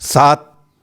7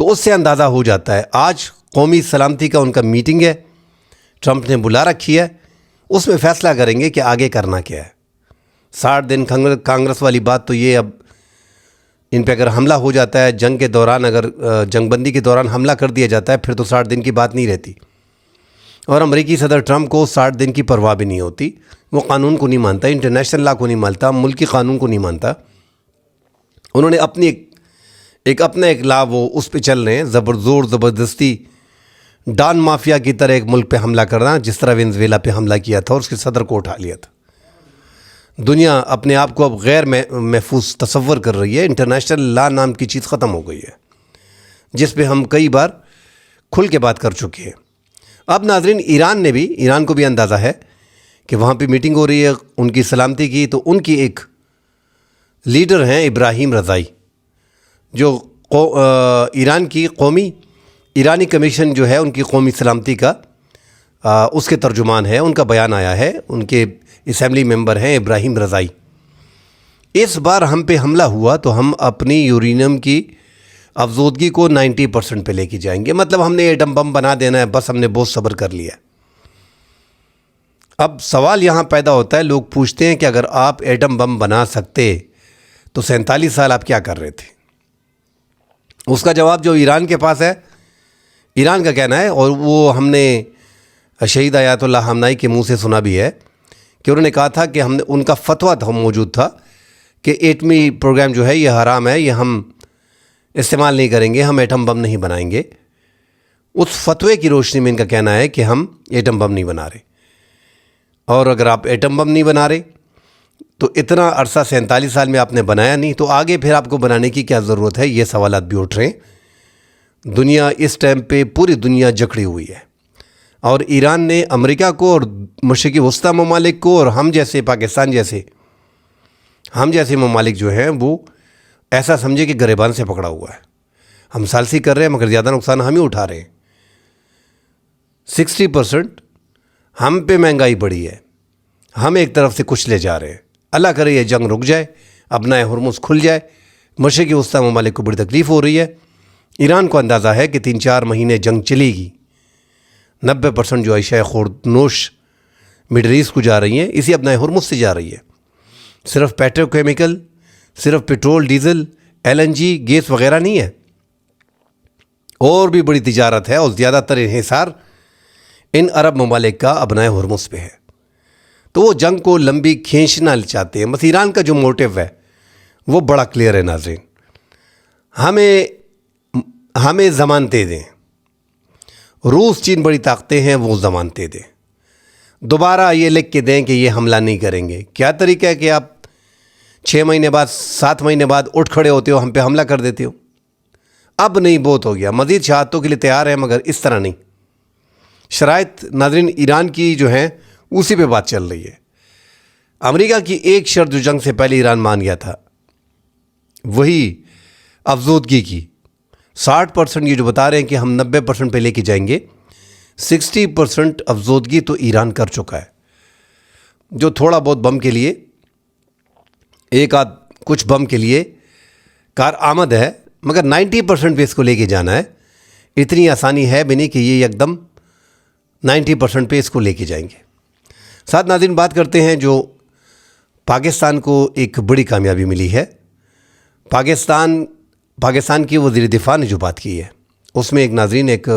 تو اس سے اندازہ ہو جاتا ہے. آج قومی سلامتی کا ان کا میٹنگ ہے, ٹرمپ نے بلا رکھی ہے, اس میں فیصلہ کریں گے کہ آگے کرنا کیا ہے. 60 دن کانگریس والی بات تو یہ, اب ان پہ اگر حملہ ہو جاتا ہے جنگ کے دوران, اگر جنگ بندی کے دوران حملہ کر دیا جاتا ہے, پھر تو 60 دن کی بات نہیں رہتی. اور امریکی صدر ٹرمپ کو 60 دن کی پرواہ بھی نہیں ہوتی. وہ قانون کو نہیں مانتا, انٹرنیشنل لا کو نہیں مانتا, ملکی قانون کو نہیں مانتا. انہوں نے اپنی اپنا ایک لا وہ اس پہ چل رہے ہیں, زور زبردستی ڈان مافیا کی طرح ایک ملک پہ حملہ کرنا, جس طرح وینزویلا پہ حملہ کیا تھا اور اس کے صدر کو اٹھا لیا تھا. دنیا اپنے آپ کو اب غیر محفوظ تصور کر رہی ہے. انٹرنیشنل لا نام کی چیز ختم ہو گئی ہے, جس پہ ہم کئی بار کھل کے بات کر چکے ہیں. اب ناظرین, ایران کو بھی اندازہ ہے کہ وہاں پہ میٹنگ ہو رہی ہے ان کی سلامتی کی. تو ان کی ایک لیڈر ہیں ابراہیم رضائی, جو ایرانی کمیشن جو ہے ان کی قومی سلامتی کا اس کے ترجمان ہے. ان کا بیان آیا ہے, ان کے اسمبلی ممبر ہیں ابراہیم رضائی. اس بار ہم پہ حملہ ہوا تو ہم اپنی یورینیم کی افزودگی کو 90% پہ لے کے جائیں گے. مطلب ہم نے ایٹم بم بنا دینا ہے, بس ہم نے بہت صبر کر لیا. اب سوال یہاں پیدا ہوتا ہے, لوگ پوچھتے ہیں کہ اگر آپ ایٹم بم بنا سکتے تو 47 سال آپ کیا کر رہے تھے. اس کا جواب جو ایران کے پاس ہے, ایران کا کہنا ہے, اور وہ ہم نے شہید آیت اللہ خامنائی کے منہ سے سنا بھی ہے کہ انہوں نے کہا تھا کہ ہم نے, ان کا فتویٰ تھا موجود تھا کہ ایٹمی پروگرام جو ہے یہ حرام ہے, یہ ہم استعمال نہیں کریں گے, ہم ایٹم بم نہیں بنائیں گے. اس فتوے کی روشنی میں ان کا کہنا ہے کہ ہم ایٹم بم نہیں بنا رہے. اور اگر آپ ایٹم بم نہیں بنا رہے تو اتنا عرصہ 47 سال میں آپ نے بنایا نہیں, تو آگے پھر آپ کو بنانے کی کیا ضرورت ہے. یہ سوالات بھی اٹھ رہے ہیں. دنیا اس ٹائم پہ پوری دنیا جکڑی ہوئی ہے, اور ایران نے امریکہ کو اور مشرقی وسطی ممالک کو اور ہم جیسے پاکستان جیسے ممالک جو ہیں وہ ایسا سمجھے کہ گریبان سے پکڑا ہوا ہے. ہم ثالثی کر رہے ہیں مگر زیادہ نقصان ہم ہی اٹھا رہے ہیں. 60% ہم پہ مہنگائی بڑھی ہے, ہم ایک طرف سے کچھ لے جا رہے ہیں. اللہ کرے یہ جنگ رک جائے, ابنائے ہرمز کھل جائے. مشرقی وسطی ممالک کو بڑی تکلیف ہو رہی ہے. ایران کو اندازہ ہے کہ 3-4 مہینے جنگ چلے گی. 90% جو اشیاء خوردنوش مڈل ایسٹ کو جا رہی ہیں, اسی ابنائے ہرمز سے جا رہی ہے. صرف پیٹروکیمیکل, صرف پیٹرول, ڈیزل, LNG, گیس وغیرہ نہیں ہے, اور بھی بڑی تجارت ہے, اور زیادہ تر انحصار ان عرب ممالک کا ابنائے ہرمز پہ ہے. تو وہ جنگ کو لمبی کھینچنا چاہتے ہیں. بس ایران کا جو موٹیو ہے وہ بڑا کلیئر ہے ناظرین. ہمیں ضمانتیں دیں. روس چین بڑی طاقتیں ہیں, وہ ضمانتیں دیں. دوبارہ یہ لکھ کے دیں کہ یہ حملہ نہیں کریں گے. کیا طریقہ ہے کہ آپ 6 مہینے بعد 7 مہینے بعد اٹھ کھڑے ہوتے ہو, ہم پہ حملہ کر دیتے ہو. اب نہیں, بہت ہو گیا. مزید شہادتوں کے لیے تیار ہیں مگر اس طرح نہیں. شرائط ناظرین ایران کی جو ہیں اسی پہ بات چل رہی ہے. امریکہ کی ایک شرط جو جنگ سے پہلے ایران مان گیا تھا, وہی افزودگی کی. 60% یہ جو بتا رہے ہیں کہ ہم 90% پہ لے کے جائیں گے, 60% افزودگی تو ایران کر چکا ہے. جو تھوڑا بہت بم کے لیے, ایک آدھ کچھ بم کے لیے کار آمد ہے, مگر 90% پہ اس کو لے کے جانا ہے. اتنی آسانی ہے بھی نہیں کہ یہ ایک دم 90% پہ اس کو لے کے جائیں گے. ساتھ ناظرین بات کرتے ہیں جو پاکستان کو ایک بڑی کامیابی ملی ہے. پاکستان کی وزیر دفاع نے جو بات کی ہے, اس میں ایک ناظرین ایک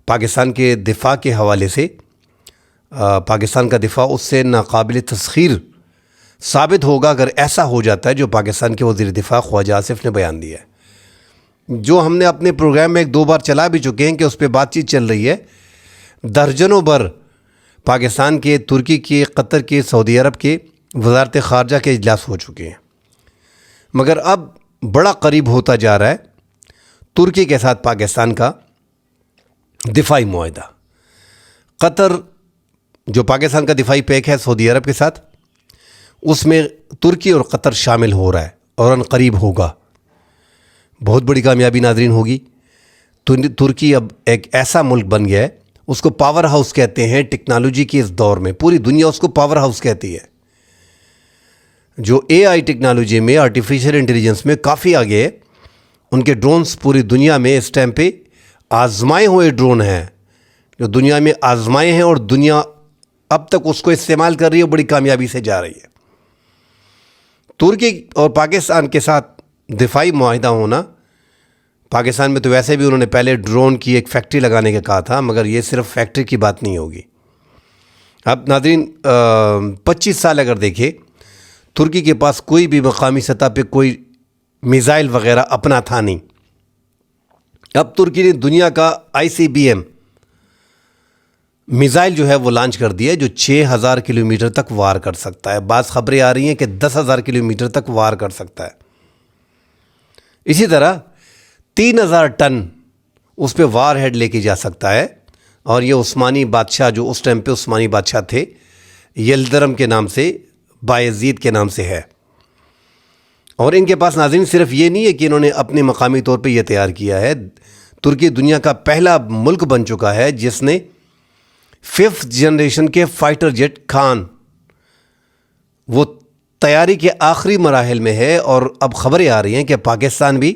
پاکستان کے دفاع کے حوالے سے, پاکستان کا دفاع اس سے ناقابل تسخیر ثابت ہوگا اگر ایسا ہو جاتا ہے جو پاکستان کے وزیر دفاع خواجہ آصف نے بیان دیا ہے. جو ہم نے اپنے پروگرام میں 1-2 بار چلا بھی چکے ہیں کہ اس پہ بات چیت چل رہی ہے. درجنوں بر پاکستان کے, ترکی کے, قطر کے, سعودی عرب کے وزارت خارجہ کے اجلاس ہو چکے ہیں, مگر اب بڑا قریب ہوتا جا رہا ہے ترکی کے ساتھ پاکستان کا دفاعی معاہدہ. قطر جو پاکستان کا دفاعی پیک ہے سعودی عرب کے ساتھ, اس میں ترکی اور قطر شامل ہو رہا ہے اور ان قریب ہوگا. بہت بڑی کامیابی ناظرین ہوگی. ترکی اب ایک ایسا ملک بن گیا ہے, اس کو پاور ہاؤس کہتے ہیں ٹیکنالوجی کے اس دور میں. پوری دنیا اس کو پاور ہاؤس کہتی ہے. جو AI ٹیکنالوجی میں, آرٹیفیشل انٹیلیجنس میں کافی آگے ہے. ان کے ڈرونز پوری دنیا میں اس ٹائم پہ آزمائے ہوئے ڈرون ہیں، جو دنیا میں آزمائے ہیں اور دنیا اب تک اس کو استعمال کر رہی ہے، بڑی کامیابی سے جا رہی ہے۔ ترکی اور پاکستان کے ساتھ دفاعی معاہدہ ہونا، پاکستان میں تو ویسے بھی انہوں نے پہلے ڈرون کی ایک فیکٹری لگانے کا کہا تھا، مگر یہ صرف فیکٹری کی بات نہیں ہوگی۔ اب ناظرین 25 سال اگر دیکھیں، ترکی کے پاس کوئی بھی مقامی سطح پہ کوئی میزائل وغیرہ اپنا تھا نہیں۔ اب ترکی نے دنیا کا ICBM میزائل جو ہے وہ لانچ کر دیا ہے، جو 6000 کلومیٹر تک وار کر سکتا ہے۔ بعض خبریں آ رہی ہیں کہ 10,000 کلومیٹر تک وار کر سکتا ہے۔ اسی طرح 3000 ٹن اس پہ وار ہیڈ لے کے جا سکتا ہے، اور یہ عثمانی بادشاہ، جو اس ٹائم پہ عثمانی بادشاہ تھے، یلدرم کے نام سے، بایزید کے نام سے ہے۔ اور ان کے پاس ناظرین صرف یہ نہیں ہے کہ انہوں نے اپنے مقامی طور پہ یہ تیار کیا ہے، ترکی دنیا کا پہلا ملک بن چکا ہے جس نے 5th جنریشن کے فائٹر جیٹ خان، وہ تیاری کے آخری مراحل میں ہے، اور اب خبریں آ رہی ہیں کہ پاکستان بھی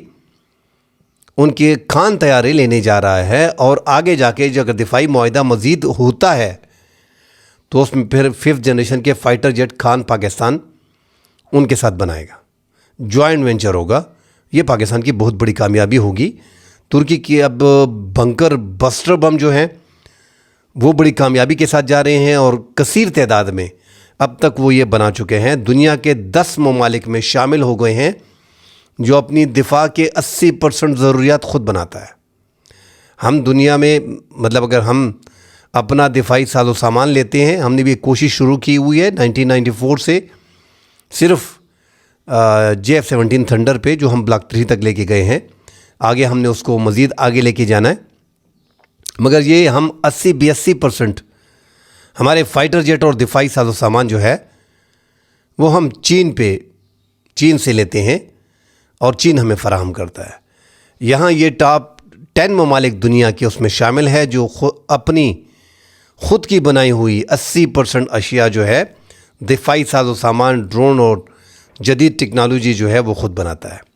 ان کے خان تیاری لینے جا رہا ہے، اور آگے جا کے جو اگر دفاعی معاہدہ مزید ہوتا ہے تو اس میں پھر 5th جنریشن کے فائٹر جیٹ خان پاکستان ان کے ساتھ بنائے گا، جوائنٹ وینچر ہوگا۔ یہ پاکستان کی بہت بڑی کامیابی ہوگی۔ ترکی کی اب بنکر بسٹر بم جو ہیں وہ بڑی کامیابی کے ساتھ جا رہے ہیں، اور کثیر تعداد میں اب تک وہ یہ بنا چکے ہیں۔ دنیا کے 10 ممالک میں شامل ہو گئے ہیں جو اپنی دفاع کے 80% ضروریات خود بناتا ہے۔ ہم دنیا میں مطلب اگر ہم اپنا دفاعی ساز و سامان لیتے ہیں، ہم نے بھی ایک کوشش شروع کی ہوئی ہے 1994 سے، صرف JF-17 تھنڈر پہ، جو ہم بلاک 3 تک لے کے گئے ہیں۔ آگے ہم نے اس کو مزید آگے لے کے جانا ہے، مگر یہ ہم 80-82% ہمارے فائٹر جیٹ اور دفاعی ساز و سامان جو ہے وہ ہم چین سے لیتے ہیں، اور چین ہمیں فراہم کرتا ہے۔ یہاں یہ ٹاپ 10 ممالک دنیا کے اس میں شامل ہے جو اپنی خود کی بنائی ہوئی 80% اشیاء جو ہے، دفاعی ساز و سامان، ڈرون اور جدید ٹیکنالوجی جو ہے وہ خود بناتا ہے۔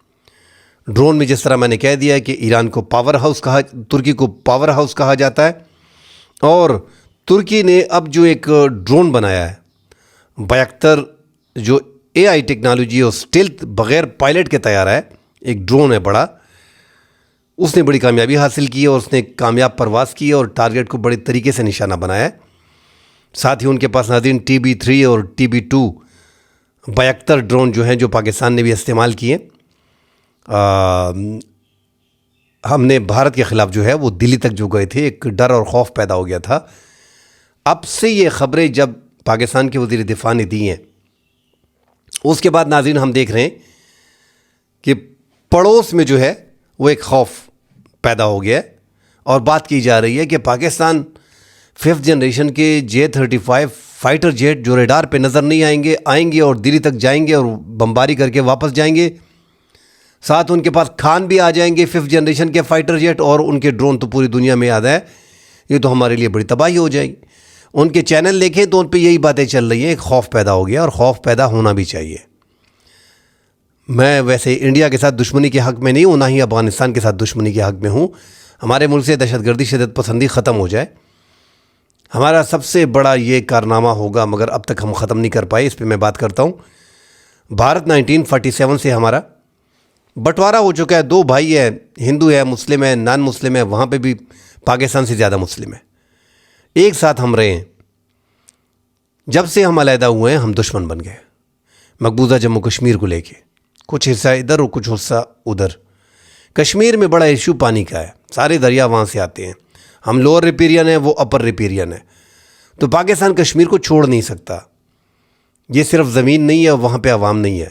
ڈرون میں جس طرح میں نے کہہ دیا کہ ایران کو ترکی کو پاور ہاؤس کہا جاتا ہے، اور ترکی نے اب جو ایک ڈرون بنایا ہے بایکٹر، جو AI ٹیکنالوجی اور اسٹیلتھ بغیر پائلٹ کے تیار ہے، ایک ڈرون ہے بڑا، اس نے بڑی کامیابی حاصل کی ہے، اور اس نے کامیاب پرواز کی ہے اور ٹارگیٹ کو بڑے طریقے سے نشانہ بنایا ہے۔ ساتھ ہی ان کے پاس ناظرین TB3 اور TB2 بایکٹر ڈرون جو ہیں، جو پاکستان نے بھی استعمال کیے۔ ہم نے بھارت کے خلاف جو ہے وہ دلی تک جو گئے تھے، ایک ڈر اور خوف پیدا ہو گیا تھا۔ اب سے یہ خبریں جب پاکستان کے وزیر دفاع نے دی ہیں، اس کے بعد ناظرین ہم دیکھ رہے ہیں کہ پڑوس میں جو ہے وہ ایک خوف پیدا ہو گیا ہے، اور بات کی جا رہی ہے کہ پاکستان 5th جنریشن کے J-35 فائٹر جیٹ جو ریڈار پہ نظر نہیں آئیں گے اور دلی تک جائیں گے اور بمباری کر کے واپس جائیں گے، ساتھ ان کے پاس خان بھی آ جائیں گے 5th جنریشن کے فائٹر جیٹ، اور ان کے ڈرون تو پوری دنیا میں آتا ہے، یہ تو ہمارے لیے بڑی تباہی ہو جائے گی۔ ان کے چینل دیکھیں تو ان پہ یہی باتیں چل رہی ہیں، ایک خوف پیدا ہو گیا، اور خوف پیدا ہونا بھی چاہیے۔ میں ویسے انڈیا کے ساتھ دشمنی کے حق میں نہیں ہوں، نہ ہی افغانستان کے ساتھ دشمنی کے حق میں ہوں۔ ہمارے ملک سے دہشت گردی، شدت پسندی ختم ہو جائے، ہمارا سب سے بڑا یہ کارنامہ ہوگا، مگر اب تک ہم ختم نہیں کر پائے۔ اس پہ میں بات کرتا ہوں۔ بھارت 1947 سے ہمارا بٹوارا ہو چکا ہے، 2 بھائی ہیں، ہندو ہے، مسلم ہے، نان مسلم ہے، وہاں پہ بھی پاکستان سے زیادہ مسلم ہے، ایک ساتھ ہم رہے ہیں۔ جب سے ہم علیحدہ ہوئے ہیں، ہم دشمن بن گئے، مقبوضہ جموں کشمیر کو لے کے، کچھ حصہ ادھر اور کچھ حصہ ادھر۔ کشمیر میں بڑا ایشو پانی کا ہے، سارے دریا وہاں سے آتے ہیں، ہم لوور ریپیرین ہیں، وہ اپر ریپیرین ہے، تو پاکستان کشمیر کو چھوڑ نہیں سکتا۔ یہ صرف زمین نہیں ہے، وہاں پہ عوام نہیں ہے،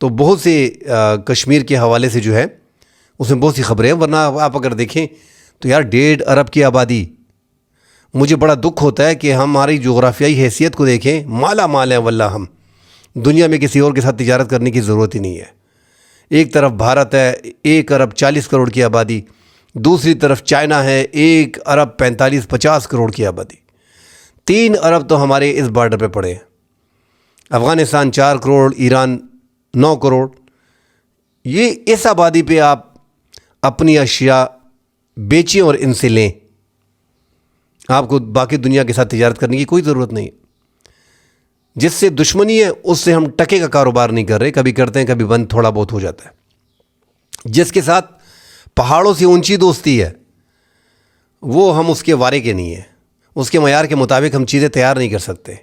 تو بہت سے کشمیر کے حوالے سے جو ہے اس میں بہت سی خبریں ہیں۔ ورنہ آپ اگر دیکھیں تو یار 1.5 ارب کی آبادی، مجھے بڑا دکھ ہوتا ہے کہ ہماری جغرافیائی حیثیت کو دیکھیں، مالا مال ہیں واللہ، ہم دنیا میں کسی اور کے ساتھ تجارت کرنے کی ضرورت ہی نہیں ہے۔ ایک طرف بھارت ہے 1 ارب 40 کروڑ کی آبادی، دوسری طرف چائنا ہے 1 ارب 45-50 کروڑ کی آبادی، 3 ارب تو ہمارے اس بارڈر پہ پڑے ہیں۔ افغانستان 4 کروڑ، ایران 9 کروڑ، یہ اس آبادی پہ آپ اپنی اشیاء بیچیں اور ان سے لیں. آپ کو باقی دنیا کے ساتھ تجارت کرنے کی کوئی ضرورت نہیں. جس سے دشمنی ہے اس سے ہم ٹکے کا کاروبار نہیں کر رہے. کبھی کرتے ہیں کبھی بند تھوڑا بہت ہو جاتا ہے. جس کے ساتھ پہاڑوں سے اونچی دوستی ہے وہ ہم اس کے وارے کے نہیں ہیں. اس کے معیار کے مطابق ہم چیزیں تیار نہیں کر سکتے.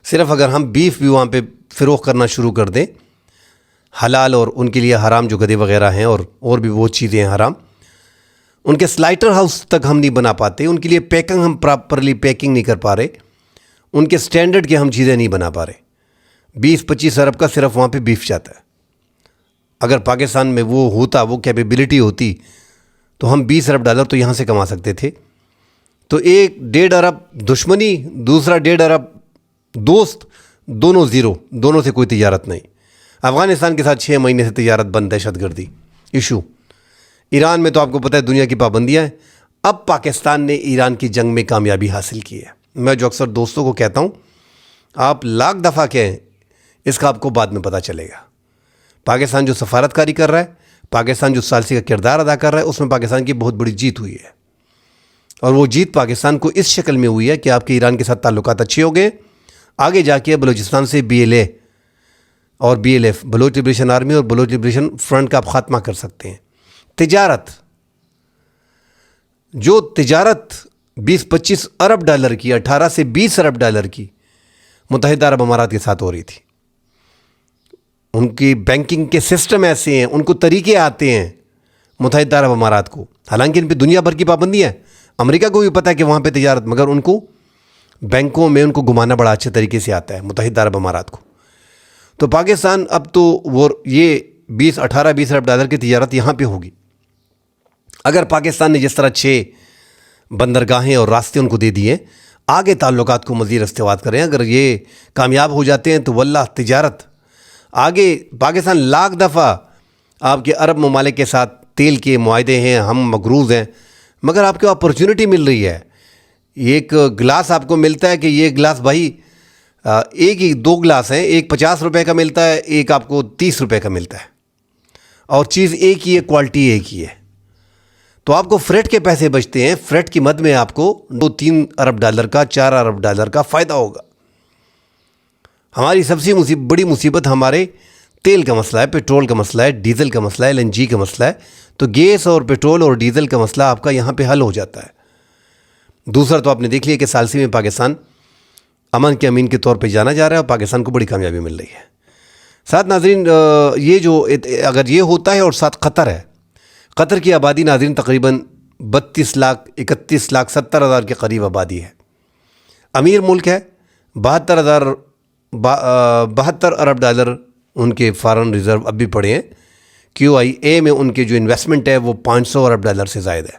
صرف اگر ہم بیف بھی وہاں پہ فروخت کرنا شروع کر دیں حلال اور ان کے لیے حرام جو گدے وغیرہ ہیں اور بھی وہ چیزیں ہیں حرام, ان کے سلائٹر ہاؤس تک ہم نہیں بنا پاتے. ان کے لیے پیکنگ ہم پراپرلی پیکنگ نہیں کر پا رہے. ان کے سٹینڈرڈ کے ہم چیزیں نہیں بنا پا رہے. 20-25 ارب کا صرف وہاں پہ بیف جاتا ہے. اگر پاکستان میں وہ ہوتا, وہ کیپیبلٹی ہوتی, تو ہم $20 ارب تو یہاں سے کما سکتے تھے. تو 1-1.5 ارب دشمنی, دوسرا 1.5 ارب دوست, دونوں زیرو, دونوں سے کوئی تجارت نہیں. افغانستان کے ساتھ 6 مہینے سے تجارت بند, دہشت گردی ایشو. ایران میں تو آپ کو پتہ ہے دنیا کی پابندیاں ہیں. اب پاکستان نے ایران کی جنگ میں کامیابی حاصل کی ہے. میں جو اکثر دوستوں کو کہتا ہوں, آپ لاکھ دفعہ کہیں, اس کا آپ کو بعد میں پتہ چلے گا. پاکستان جو سفارتکاری کر رہا ہے, پاکستان جو ثالثی کا کردار ادا کر رہا ہے, اس میں پاکستان کی بہت بڑی جیت ہوئی ہے. اور وہ جیت پاکستان کو اس شکل میں ہوئی ہے کہ آپ کے ایران کے ساتھ تعلقات اچھے ہو گئے. آگے جا کے بلوچستان سے BLA اور BLF, بلوچ لبریشن آرمی اور بلوچ لبریشن فرنٹ کا آپ خاتمہ کر سکتے ہیں. تجارت, جو تجارت $20-25 ارب کی, 18 سے 20 ارب ڈالر کی متحدہ عرب امارات کے ساتھ ہو رہی تھی. ان کی بینکنگ کے سسٹم ایسے ہیں, ان کو طریقے آتے ہیں متحدہ عرب امارات کو. حالانکہ ان پہ دنیا بھر کی پابندی ہے. امریکہ کو بھی پتہ ہے کہ وہاں پہ تجارت, مگر ان کو بینکوں میں ان کو گھمانا بڑا اچھے طریقے سے آتا ہے متحدہ عرب امارات کو. تو پاکستان اب تو وہ یہ 18-20 ارب ڈالر کی تجارت یہاں پہ ہوگی. اگر پاکستان نے جس طرح 6 بندرگاہیں اور راستے ان کو دے دیے, آگے تعلقات کو مزید استواد کریں. اگر یہ کامیاب ہو جاتے ہیں تو واللہ تجارت آگے. پاکستان لاکھ دفعہ آپ کے عرب ممالک کے ساتھ تیل کے معاہدے ہیں, ہم مقروض ہیں, مگر آپ کو اپرچونٹی مل رہی ہے. ایک گلاس آپ کو ملتا ہے کہ یہ گلاس بھائی ایک ہی 2 گلاس ہیں, ایک $50 کا ملتا ہے, ایک آپ کو $30 کا ملتا ہے, اور چیز ایک ہی ہے, کوالٹی ایک ہی ہے. تو آپ کو فریٹ کے پیسے بچتے ہیں. فریٹ کی مد میں آپ کو $2-3 ارب کا, $4 ارب کا فائدہ ہوگا. ہماری سب سے بڑی مصیبت ہمارے تیل کا مسئلہ ہے, پیٹرول کا مسئلہ ہے, ڈیزل کا مسئلہ ہے, LNG کا مسئلہ ہے. تو گیس اور پیٹرول اور ڈیزل کا مسئلہ آپ کا یہاں پہ حل ہو جاتا ہے. دوسرا تو آپ نے دیکھ لیا کہ ثالثی میں پاکستان امن کے امین کے طور پہ جانا جا رہا ہے, اور پاکستان کو بڑی کامیابی مل رہی ہے. ساتھ ناظرین, یہ جو اگر یہ ہوتا ہے, اور ساتھ قطر ہے. قطر کی آبادی ناظرین تقریباً 32 لاکھ 31 لاکھ 70 ہزار کے قریب آبادی ہے. امیر ملک ہے. 72 ارب ڈالر ان کے فارن ریزرو اب بھی پڑے ہیں. QIA میں ان کے جو انویسٹمنٹ ہے وہ $500 ارب سے زائد ہے.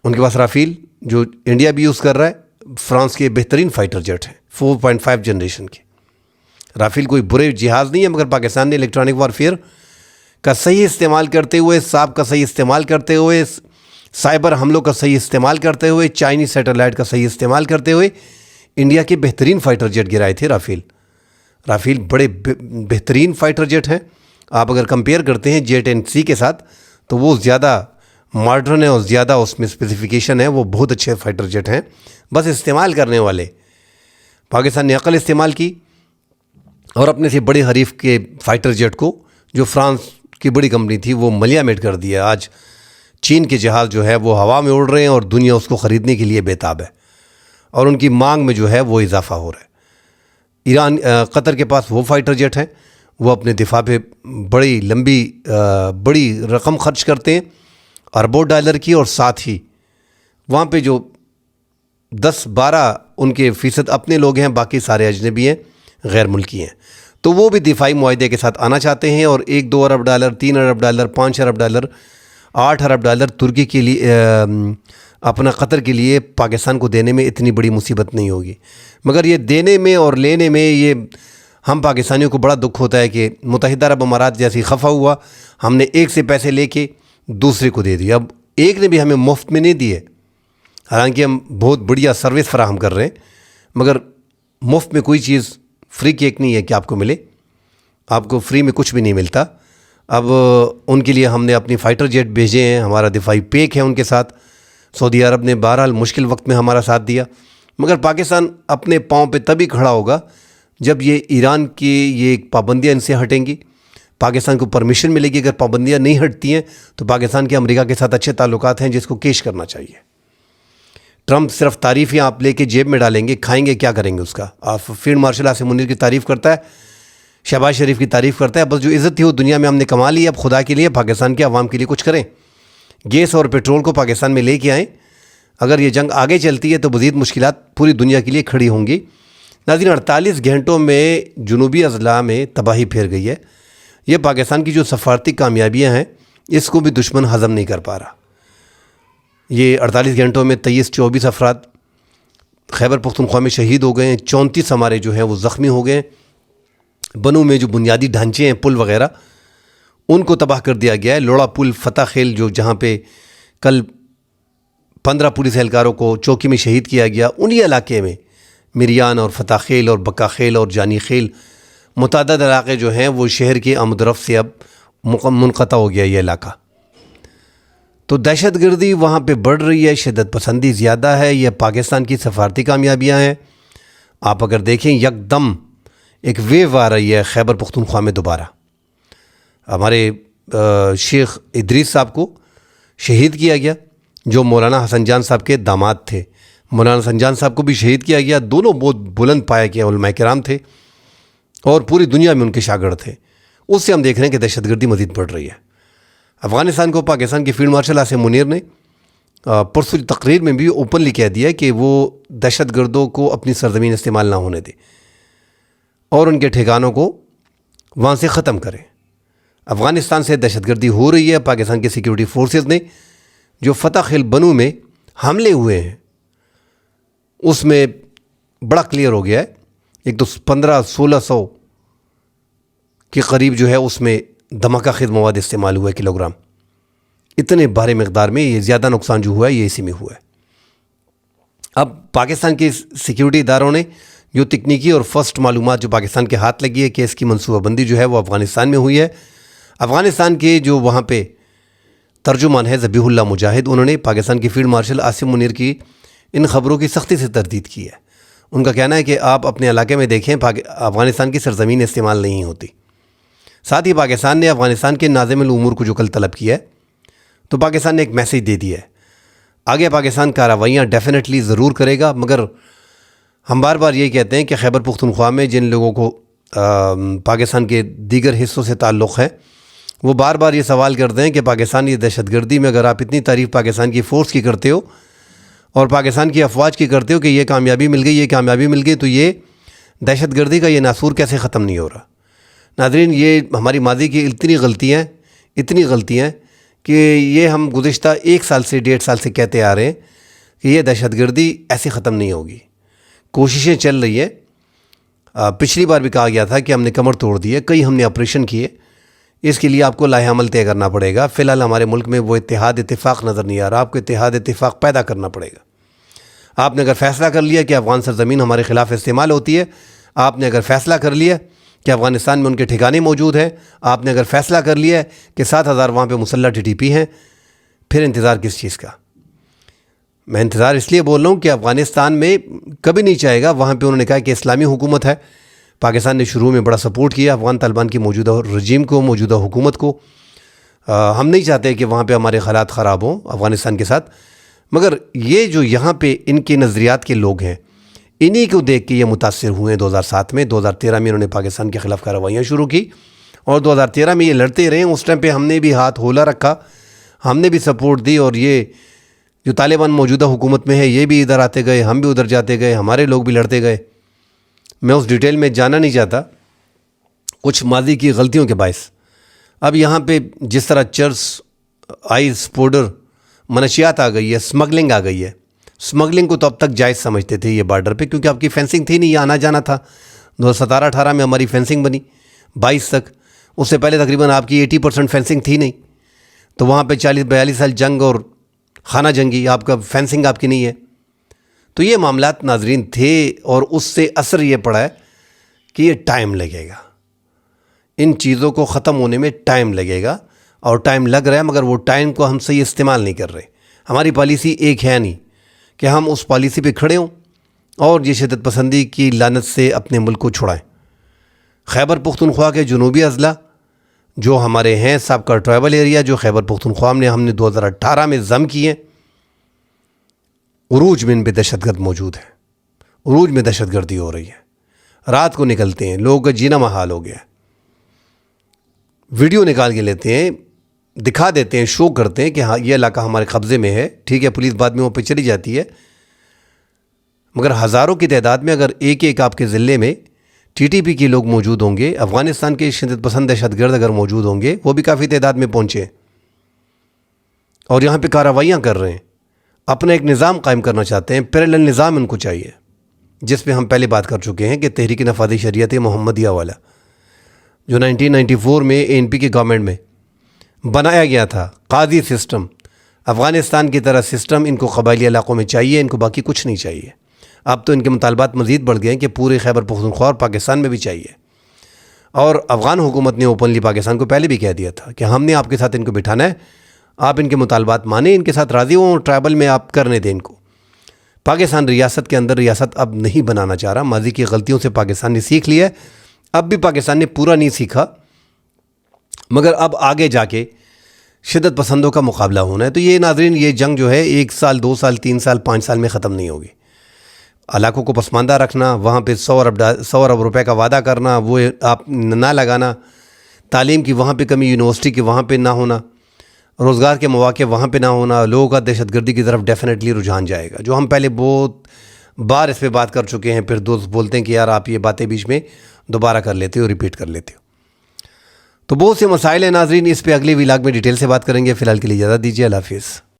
ان کے پاس رافیل جو انڈیا بھی یوز کر رہا ہے, فرانس کے بہترین فائٹر جیٹ ہیں 4.5 جنریشن کے. رافیل کوئی برے جہاز نہیں ہے, مگر پاکستان نے الیکٹرانک وارفیئر کا صحیح استعمال کرتے ہوئے, ساب کا صحیح استعمال کرتے ہوئے, سائبر حملوں کا صحیح استعمال کرتے ہوئے, چائنیز سیٹلائٹ کا صحیح استعمال کرتے ہوئے انڈیا کے بہترین فائٹر جیٹ گرائے تھے رافیل بڑے بہترین فائٹر جیٹ ہیں. آپ اگر کمپیئر کرتے ہیں جیٹ اینڈ سی کے ساتھ تو وہ زیادہ ماڈرن ہے اور زیادہ اس میں اسپیسیفیکیشن ہے. وہ بہت اچھے فائٹر جیٹ ہیں. بس استعمال کرنے والے پاکستان نے عقل استعمال کی, اور اپنے سے بڑے حریف کے فائٹر جیٹ کو, جو فرانس کی بڑی کمپنی تھی, وہ ملیامیٹ کر دیا. آج چین کے جہاز جو ہے وہ ہوا میں اڑ رہے ہیں, اور دنیا اس کو خریدنے کے لیے بےتاب ہے, اور ان کی مانگ میں جو ہے وہ اضافہ ہو رہا ہے. قطر کے پاس وہ فائٹر جیٹ ہیں, وہ اپنے دفاع پہ بڑی رقم خرچ کرتے ہیں, اربوں ڈالر کی, اور ساتھ ہی وہاں پہ جو 10-12 ان کے فیصد اپنے لوگ ہیں, باقی سارے اجنبی ہیں, غیر ملکی ہیں. تو وہ بھی دفاعی معاہدے کے ساتھ آنا چاہتے ہیں, اور $1-2 ارب, $3 ارب, $5 ارب, $8 ارب ترکی کے لیے, اپنا قطر کے لیے پاکستان کو دینے میں اتنی بڑی مصیبت نہیں ہوگی. مگر یہ دینے میں اور لینے میں یہ ہم پاکستانیوں کو بڑا دکھ ہوتا ہے کہ متحدہ عرب امارات جیسی خفا ہوا, ہم نے ایک سے پیسے لے کے دوسرے کو دے دیا. اب ایک نے بھی ہمیں مفت میں نہیں دیے, حالانکہ ہم بہت بڑھیا سروس فراہم کر رہے ہیں, مگر مفت میں کوئی چیز فری کیک نہیں ہے کہ آپ کو ملے. آپ کو فری میں کچھ بھی نہیں ملتا. اب ان کے لیے ہم نے اپنی فائٹر جیٹ بھیجے ہیں، ہمارا دفاعی پیک ہے ان کے ساتھ. سعودی عرب نے بہرحال مشکل وقت میں ہمارا ساتھ دیا، مگر پاکستان اپنے پاؤں پہ تبھی کھڑا ہوگا جب یہ ایران کی یہ پابندیاں ان سے ہٹیں گی، پاکستان کو پرمیشن ملے گی. اگر پابندیاں نہیں ہٹتی ہیں تو پاکستان کے امریکہ کے ساتھ اچھے تعلقات ہیں جس کو کیش کرنا چاہیے. ٹرمپ صرف تعریفیں آپ لے کے جیب میں ڈالیں گے، کھائیں گے کیا کریں گے اس کا؟ آپ فیلڈ مارشل عاصم منیر کی تعریف کرتا ہے، شہباز شریف کی تعریف کرتا ہے، بس جو عزت تھی وہ دنیا میں ہم نے کما لی. اب خدا کے لیے پاکستان کے عوام کے لیے کچھ کریں، گیس اور پیٹرول کو پاکستان میں لے کے آئیں. اگر یہ جنگ آگے چلتی ہے تو مزید مشکلات پوری دنیا کے لیے کھڑی ہوں گی. ناظرین، 48 گھنٹوں میں جنوبی اضلاع میں تباہی پھیر گئی ہے. یہ پاکستان کی جو سفارتی کامیابیاں ہیں اس کو بھی دشمن ہضم نہیں کر پا رہا. یہ 48 گھنٹوں میں 23-24 افراد خیبر پختونخوا میں شہید ہو گئے ہیں، 34 ہمارے جو ہیں وہ زخمی ہو گئے ہیں. بنو میں جو بنیادی ڈھانچے ہیں، پل وغیرہ، ان کو تباہ کر دیا گیا ہے. لوڑا پل، فتح خیل، جو جہاں پہ کل 15 پولیس اہلکاروں کو چوکی میں شہید کیا گیا، انہی علاقے میں مریان اور فتح خیل اور بکا خیل اور جانی خیل، متعدد علاقے جو ہیں وہ شہر کی آمد و رفت سے اب منقطع ہو گیا یہ علاقہ. تو دہشت گردی وہاں پہ بڑھ رہی ہے، شدت پسندی زیادہ ہے. یہ پاکستان کی سفارتی کامیابیاں ہیں. آپ اگر دیکھیں یکدم ایک ویو آ رہی ہے خیبر پختونخوا میں دوبارہ. ہمارے شیخ ادریس صاحب کو شہید کیا گیا جو مولانا حسن جان صاحب کے داماد تھے. مولانا حسن جان صاحب کو بھی شہید کیا گیا. دونوں بہت بلند پایا کے علماء کرام تھے اور پوری دنیا میں ان کے شاگرد تھے. اس سے ہم دیکھ رہے ہیں کہ دہشت گردی مزید بڑھ رہی ہے. افغانستان کو پاکستان کے فیلڈ مارشل عاصم منیر نے پرسوں تقریر میں بھی اوپنلی کہہ دیا کہ وہ دہشت گردوں کو اپنی سرزمین استعمال نہ ہونے دے اور ان کے ٹھکانوں کو وہاں سے ختم کریں. افغانستان سے دہشت گردی ہو رہی ہے. پاکستان کے سیکیورٹی فورسز نے جو فتح خیل بنو میں حملے ہوئے ہیں اس میں بڑا کلیئر ہو گیا ہے. ایک تو 1500-1600 کے قریب جو ہے اس میں دھماکہ خیز مواد استعمال ہوا ہے کلو گرام. اتنے بھاری مقدار میں یہ زیادہ نقصان جو ہوا ہے یہ اسی میں ہوا ہے. اب پاکستان کے سیکیورٹی اداروں نے جو تکنیکی اور فرسٹ معلومات جو پاکستان کے ہاتھ لگی ہے کہ اس کی منصوبہ بندی جو ہے وہ افغانستان میں ہوئی ہے. افغانستان کے جو وہاں پہ ترجمان ہے ذبیح اللہ مجاہد، انہوں نے پاکستان کی فیلڈ مارشل عاصم منیر کی ان خبروں کی سختی سے تردید کی ہے. ان کا کہنا ہے کہ آپ اپنے علاقے میں دیکھیں افغانستان کی سرزمین استعمال نہیں ہوتی. ساتھ ہی پاکستان نے افغانستان کے ناظم الامور کو جو کل طلب کیا ہے تو پاکستان نے ایک میسیج دے دیا ہے. آگے پاکستان کارروائیاں ڈیفینیٹلی ضرور کرے گا، مگر ہم بار بار یہ کہتے ہیں کہ خیبر پختونخوا میں جن لوگوں کو پاکستان کے دیگر حصوں سے تعلق ہے وہ بار بار یہ سوال کرتے ہیں کہ پاکستانی دہشت گردی میں اگر آپ اتنی تعریف پاکستان کی فورس کی کرتے ہو اور پاکستان کی افواج کی کرتے ہو کہ یہ کامیابی مل گئی، یہ کامیابی مل گئی، تو یہ دہشت گردی کا یہ ناسور کیسے ختم نہیں ہو رہا؟ ناظرین، یہ ہماری ماضی کی اتنی غلطیاں کہ یہ ہم گزشتہ 1 سال سے 1.5 سال سے کہتے آ رہے ہیں کہ یہ دہشت گردی ایسے ختم نہیں ہوگی. کوششیں چل رہی ہیں. پچھلی بار بھی کہا گیا تھا کہ ہم نے کمر توڑ دی ہے، کئی ہم نے آپریشن کیے. اس کے لیے آپ کو لاہ عمل طے کرنا پڑے گا. فی الحال ہمارے ملک میں وہ اتفاق نظر نہیں آ رہا. آپ کو اتفاق پیدا کرنا پڑے گا. آپ نے اگر فیصلہ کر لیا کہ افغان سرزمین ہمارے خلاف استعمال ہوتی ہے، آپ نے اگر فیصلہ کر لیا کہ افغانستان میں ان کے ٹھکانے موجود ہیں، آپ نے اگر فیصلہ کر لیا کہ 7000 وہاں پہ مسلح TTP ہیں، پھر انتظار کس چیز کا؟ میں انتظار اس لیے بول رہا ہوں کہ افغانستان میں کبھی نہیں چاہے گا. وہاں پہ انہوں نے کہا کہ اسلامی حکومت ہے. پاکستان نے شروع میں بڑا سپورٹ کیا افغان طالبان کی موجودہ رجیم کو، موجودہ حکومت کو. ہم نہیں چاہتے کہ وہاں پہ ہمارے حالات خراب ہوں افغانستان کے ساتھ، مگر یہ جو یہاں پہ ان کے نظریات کے لوگ ہیں انہی کو دیکھ کے یہ متاثر ہوئے. 2007 میں 2013 میں انہوں نے پاکستان کے خلاف کارروائیاں شروع کی اور 2013 میں یہ لڑتے رہے. اس ٹائم پہ ہم نے بھی ہاتھ ہولا رکھا، ہم نے بھی سپورٹ دی، اور یہ جو طالبان موجودہ حکومت میں ہے یہ بھی ادھر آتے گئے، ہم بھی ادھر جاتے گئے، ہمارے لوگ بھی لڑتے گئے. میں اس ڈیٹیل میں جانا نہیں چاہتا کچھ ماضی کی غلطیوں کے باعث. اب یہاں پہ جس طرح چرس، آئس، پاؤڈر، منشیات آ گئی ہے، سمگلنگ آ گئی ہے. سمگلنگ کو تو اب تک جائز سمجھتے تھے یہ بارڈر پہ، کیونکہ آپ کی فینسنگ تھی نہیں، یہ آنا جانا تھا. 2017-18 میں ہماری فینسنگ بنی 22 تک. اس سے پہلے تقریباً آپ کی 80% فینسنگ تھی نہیں. تو وہاں پہ 40-42 سال جنگ اور خانہ جنگی، آپ کا فینسنگ آپ کی نہیں ہے. تو یہ معاملات ناظرین تھے، اور اس سے اثر یہ پڑا ہے کہ یہ ٹائم لگے گا. ان چیزوں کو ختم ہونے میں ٹائم لگے گا، اور ٹائم لگ رہا ہے، مگر وہ ٹائم کو ہم صحیح استعمال نہیں کر رہے۔ ہماری پالیسی ایک ہے نہیں کہ ہم اس پالیسی پہ کھڑے ہوں اور یہ شدت پسندی کی لعنت سے اپنے ملک کو چھڑائیں۔ خیبر پختونخوا کے جنوبی اضلاع جو ہمارے ہیں، سابقہ ٹرائبل ایریا جو خیبر پختونخوا میں ہم نے 2018 میں ضم کیے، عروج میں ان پہ دہشت گرد موجود ہیں، عروج میں دہشت گردی ہو رہی ہے، رات کو نکلتے ہیں، لوگوں کا جینا محال ہو گیا ہے، ویڈیو نکال کے لیتے ہیں، دکھا دیتے ہیں، شو کرتے ہیں کہ ہاں یہ علاقہ ہمارے قبضے میں ہے، ٹھیک ہے، پولیس بعد میں وہ پہ چلی جاتی ہے، مگر ہزاروں کی تعداد میں اگر ایک ایک آپ کے ضلع میں ٹی ٹی پی کے لوگ موجود ہوں گے، افغانستان کے شدت پسند دہشت گرد اگر موجود ہوں گے، وہ بھی کافی تعداد میں پہنچے اور یہاں پہ کارروائیاں کر رہے ہیں، اپنا ایک نظام قائم کرنا چاہتے ہیں، پیرالل نظام ان کو چاہیے، جس پہ ہم پہلے بات کر چکے ہیں کہ تحریک نفاذ شریعت محمدیہ والا جو 1994 میں ANP کی گورنمنٹ میں بنایا گیا تھا، قاضی سسٹم، افغانستان کی طرح سسٹم ان کو قبائلی علاقوں میں چاہیے، ان کو باقی کچھ نہیں چاہیے۔ اب تو ان کے مطالبات مزید بڑھ گئے ہیں کہ پورے خیبر پختونخوا اور پاکستان میں بھی چاہیے، اور افغان حکومت نے اوپنلی پاکستان کو پہلے بھی کہہ دیا تھا کہ ہم نے آپ کے ساتھ ان کو بٹھانا ہے، آپ ان کے مطالبات مانیں، ان کے ساتھ راضی ہوں، ٹرائبل میں آپ کرنے دیں ان کو۔ پاکستان ریاست کے اندر ریاست اب نہیں بنانا چاہ رہا، ماضی کی غلطیوں سے پاکستان نے سیکھ لیا ہے، اب بھی پاکستان نے پورا نہیں سیکھا، مگر اب آگے جا کے شدت پسندوں کا مقابلہ ہونا ہے۔ تو یہ ناظرین، یہ جنگ جو ہے 1 سال 2 سال 3 سال 5 سال میں ختم نہیں ہوگی۔ علاقوں کو پسماندہ رکھنا، وہاں پہ 100 ارب روپے کا وعدہ کرنا، وہ آپ نہ لگانا، تعلیم کی وہاں پہ کمی، یونیورسٹی کی وہاں پہ نہ ہونا، روزگار کے مواقع وہاں پہ نہ ہونا، لوگوں کا دہشت گردی کی طرف ڈیفینیٹلی رجحان جائے گا، جو ہم پہلے بہت بار اس پہ بات کر چکے ہیں۔ پھر دوست بولتے ہیں کہ یار آپ یہ باتیں بیچ میں دوبارہ کر لیتے ہو، ریپیٹ کر لیتے ہو۔ تو بہت سے مسائل ہیں ناظرین، اس پہ اگلے ولاگ میں ڈیٹیل سے بات کریں گے۔ فی الحال کے لیے اجازت دیجیے، اللہ حافظ۔